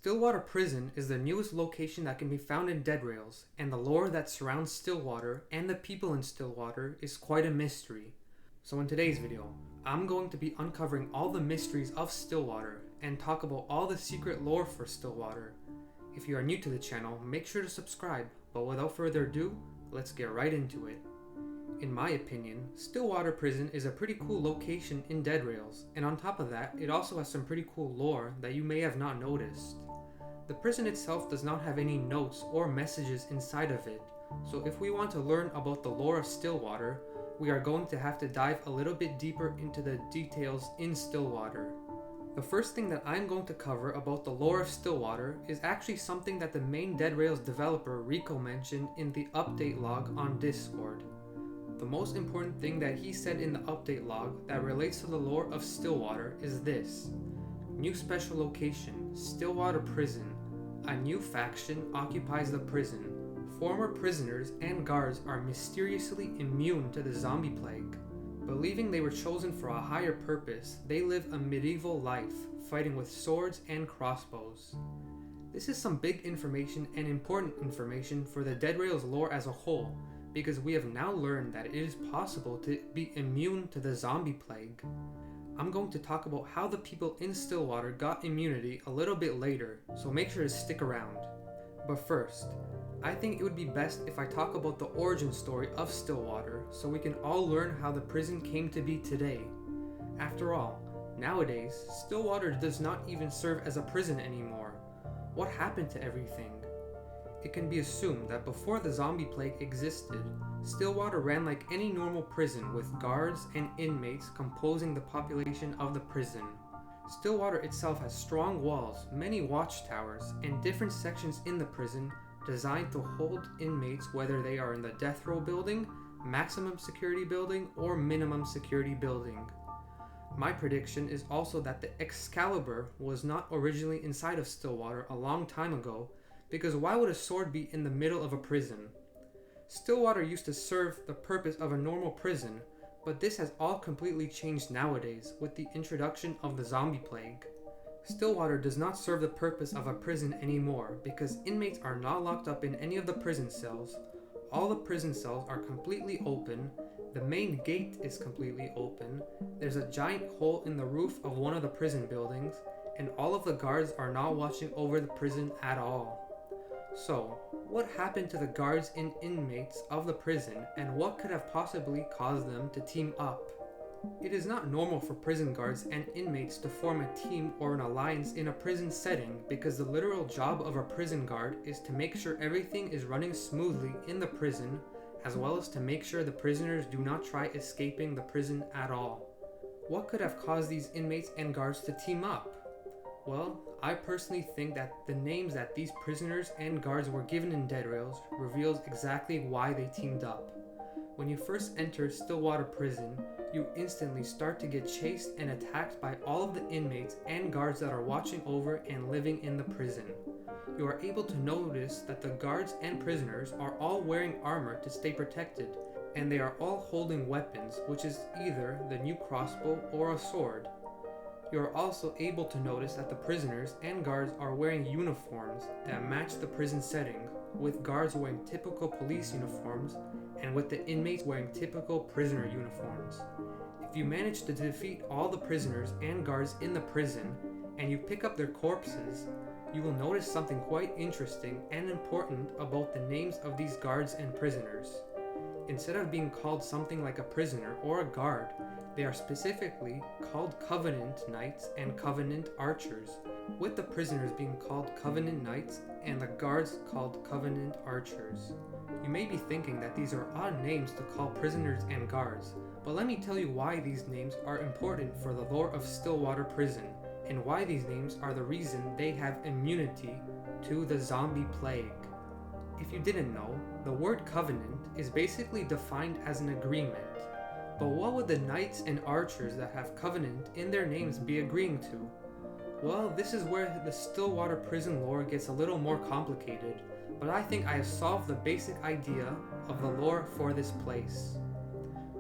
Stillwater Prison is the newest location that can be found in Dead Rails, and the lore that surrounds Stillwater and the people in Stillwater is quite a mystery. So in today's video, I'm going to be uncovering all the mysteries of Stillwater and talk about all the secret lore for Stillwater. If you are new to the channel, make sure to subscribe, but without further ado, let's get right into it. In my opinion, Stillwater Prison is a pretty cool location in Dead Rails, and on top of that, it also has some pretty cool lore that you may have not noticed. The prison itself does not have any notes or messages inside of it, so if we want to learn about the lore of Stillwater, we are going to have to dive a little bit deeper into the details in Stillwater. The first thing that I'm going to cover about the lore of Stillwater is actually something that the main Dead Rails developer Rico mentioned in the update log on Discord. The most important thing that he said in the update log that relates to the lore of Stillwater is this. New special location, Stillwater Prison. A new faction occupies the prison. Former prisoners and guards are mysteriously immune to the zombie plague. Believing they were chosen for a higher purpose, they live a medieval life, fighting with swords and crossbows. This is some big information and important information for the Dead Rails lore as a whole, because we have now learned that it is possible to be immune to the zombie plague. I'm going to talk about how the people in Stillwater got immunity a little bit later, so make sure to stick around. But first, I think it would be best if I talk about the origin story of Stillwater so we can all learn how the prison came to be today. After all, nowadays, Stillwater does not even serve as a prison anymore. What happened to everything? It can be assumed that before the zombie plague existed, Stillwater ran like any normal prison with guards and inmates composing the population of the prison. Stillwater itself has strong walls, many watchtowers, and different sections in the prison designed to hold inmates whether they are in the death row building, maximum security building, or minimum security building. My prediction is also that the Excalibur was not originally inside of Stillwater a long time ago, because why would a sword be in the middle of a prison? Stillwater used to serve the purpose of a normal prison, but this has all completely changed nowadays with the introduction of the zombie plague. Stillwater does not serve the purpose of a prison anymore because inmates are not locked up in any of the prison cells. All the prison cells are completely open, the main gate is completely open, there's a giant hole in the roof of one of the prison buildings, and all of the guards are not watching over the prison at all. So, what happened to the guards and inmates of the prison, and what could have possibly caused them to team up? It is not normal for prison guards and inmates to form a team or an alliance in a prison setting because the literal job of a prison guard is to make sure everything is running smoothly in the prison, as well as to make sure the prisoners do not try escaping the prison at all. What could have caused these inmates and guards to team up? Well, I personally think that the names that these prisoners and guards were given in Dead Rails reveals exactly why they teamed up. When you first enter Stillwater Prison, you instantly start to get chased and attacked by all of the inmates and guards that are watching over and living in the prison. You are able to notice that the guards and prisoners are all wearing armor to stay protected, and they are all holding weapons, which is either the new crossbow or a sword. You are also able to notice that the prisoners and guards are wearing uniforms that match the prison setting, with guards wearing typical police uniforms and with the inmates wearing typical prisoner uniforms. If you manage to defeat all the prisoners and guards in the prison, and you pick up their corpses, you will notice something quite interesting and important about the names of these guards and prisoners. Instead of being called something like a prisoner or a guard, they are specifically called Covenant Knights and Covenant Archers, with the prisoners being called Covenant Knights and the guards called Covenant Archers. You may be thinking that these are odd names to call prisoners and guards, but let me tell you why these names are important for the lore of Stillwater Prison, and why these names are the reason they have immunity to the zombie plague. If you didn't know, the word covenant is basically defined as an agreement. But what would the knights and archers that have covenant in their names be agreeing to? Well, this is where the Stillwater Prison lore gets a little more complicated, but I think I have solved the basic idea of the lore for this place.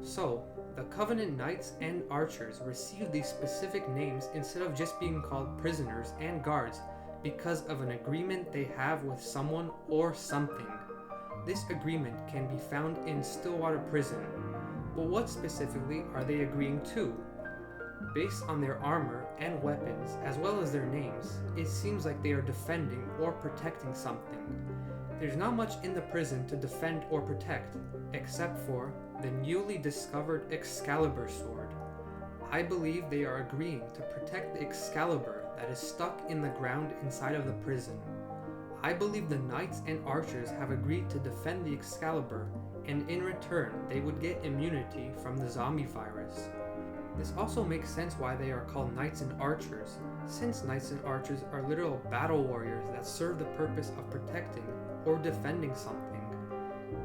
So, the Covenant Knights and Archers received these specific names instead of just being called prisoners and guards because of an agreement they have with someone or something. This agreement can be found in Stillwater Prison, but what specifically are they agreeing to? Based on their armor and weapons, as well as their names, it seems like they are defending or protecting something. There's not much in the prison to defend or protect, except for the newly discovered Excalibur sword. I believe they are agreeing to protect the Excalibur that is stuck in the ground inside of the prison. I believe the knights and archers have agreed to defend the Excalibur, and in return they would get immunity from the zombie virus. This also makes sense why they are called knights and archers, since knights and archers are literal battle warriors that serve the purpose of protecting or defending something.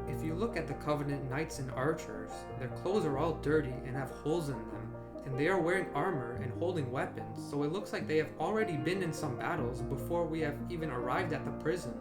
If you look at the Covenant knights and archers, their clothes are all dirty and have holes in them, and they are wearing armor and holding weapons, so it looks like they have already been in some battles before we have even arrived at the prison.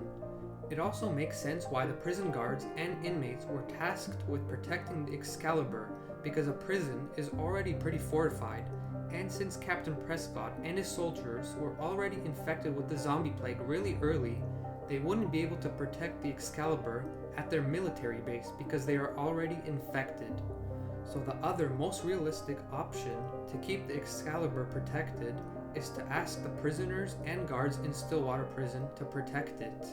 It also makes sense why the prison guards and inmates were tasked with protecting the Excalibur, because a prison is already pretty fortified, and since Captain Prescott and his soldiers were already infected with the zombie plague really early, they wouldn't be able to protect the Excalibur at their military base because they are already infected. So the other most realistic option to keep the Excalibur protected is to ask the prisoners and guards in Stillwater Prison to protect it.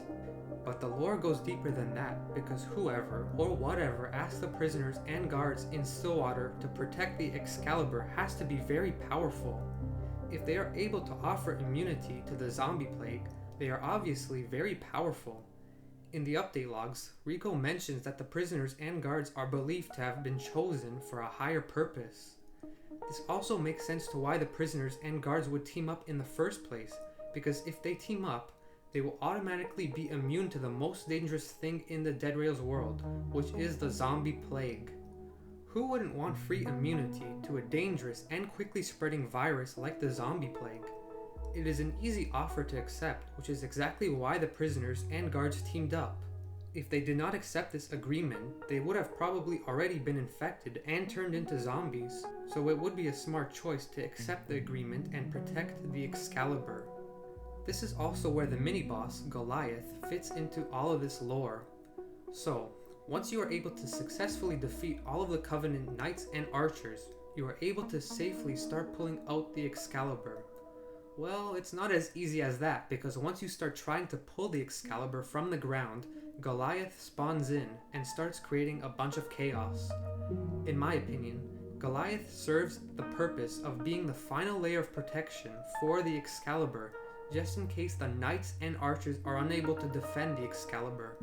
But the lore goes deeper than that, because whoever or whatever asks the prisoners and guards in Stillwater to protect the Excalibur has to be very powerful. If they are able to offer immunity to the zombie plague, they are obviously very powerful. In the update logs, Rico mentions that the prisoners and guards are believed to have been chosen for a higher purpose. This also makes sense to why the prisoners and guards would team up in the first place, because if they team up, they will automatically be immune to the most dangerous thing in the Dead Rails world, which is the zombie plague. Who wouldn't want free immunity to a dangerous and quickly spreading virus like the zombie plague? It is an easy offer to accept, which is exactly why the prisoners and guards teamed up. If they did not accept this agreement, they would have probably already been infected and turned into zombies, so it would be a smart choice to accept the agreement and protect the Excalibur. This is also where the mini-boss, Goliath, fits into all of this lore. So, once you are able to successfully defeat all of the Covenant knights and archers, you are able to safely start pulling out the Excalibur. Well, it's not as easy as that, because once you start trying to pull the Excalibur from the ground, Goliath spawns in and starts creating a bunch of chaos. In my opinion, Goliath serves the purpose of being the final layer of protection for the Excalibur, just in case the knights and archers are unable to defend the Excalibur.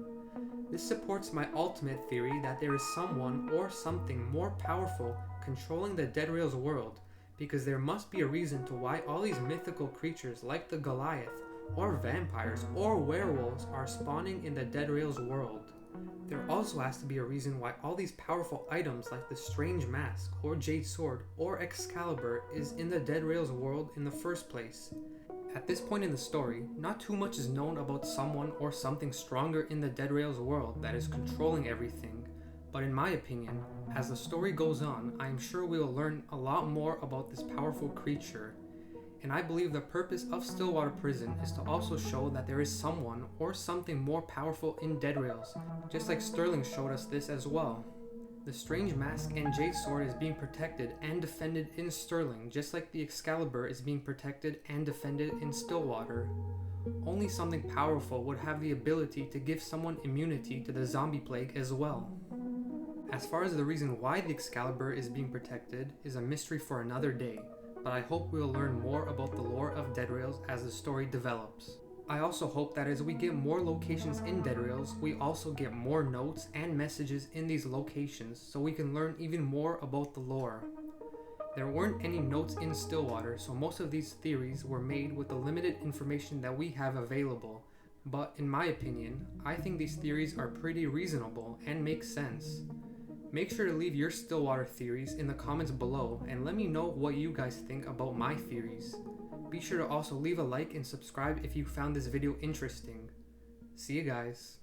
This supports my ultimate theory that there is someone or something more powerful controlling the Dead Rails world, because there must be a reason to why all these mythical creatures like the Goliath, or vampires, or werewolves are spawning in the Dead Rails world. There also has to be a reason why all these powerful items like the Strange Mask, or Jade Sword, or Excalibur is in the Dead Rails world in the first place. At this point in the story, not too much is known about someone or something stronger in the Dead Rails world that is controlling everything, but in my opinion, as the story goes on, I am sure we will learn a lot more about this powerful creature, and I believe the purpose of Stillwater Prison is to also show that there is someone or something more powerful in Dead Rails, just like Sterling showed us this as well. The Strange Mask and Jade Sword is being protected and defended in Sterling, just like the Excalibur is being protected and defended in Stillwater. Only something powerful would have the ability to give someone immunity to the zombie plague as well. As far as the reason why the Excalibur is being protected is a mystery for another day, but I hope we'll learn more about the lore of Dead Rails as the story develops. I also hope that as we get more locations in Dead Rails, we also get more notes and messages in these locations so we can learn even more about the lore. There weren't any notes in Stillwater, so most of these theories were made with the limited information that we have available. But in my opinion, I think these theories are pretty reasonable and make sense. Make sure to leave your Stillwater theories in the comments below and let me know what you guys think about my theories. Be sure to also leave a like and subscribe if you found this video interesting. See you guys.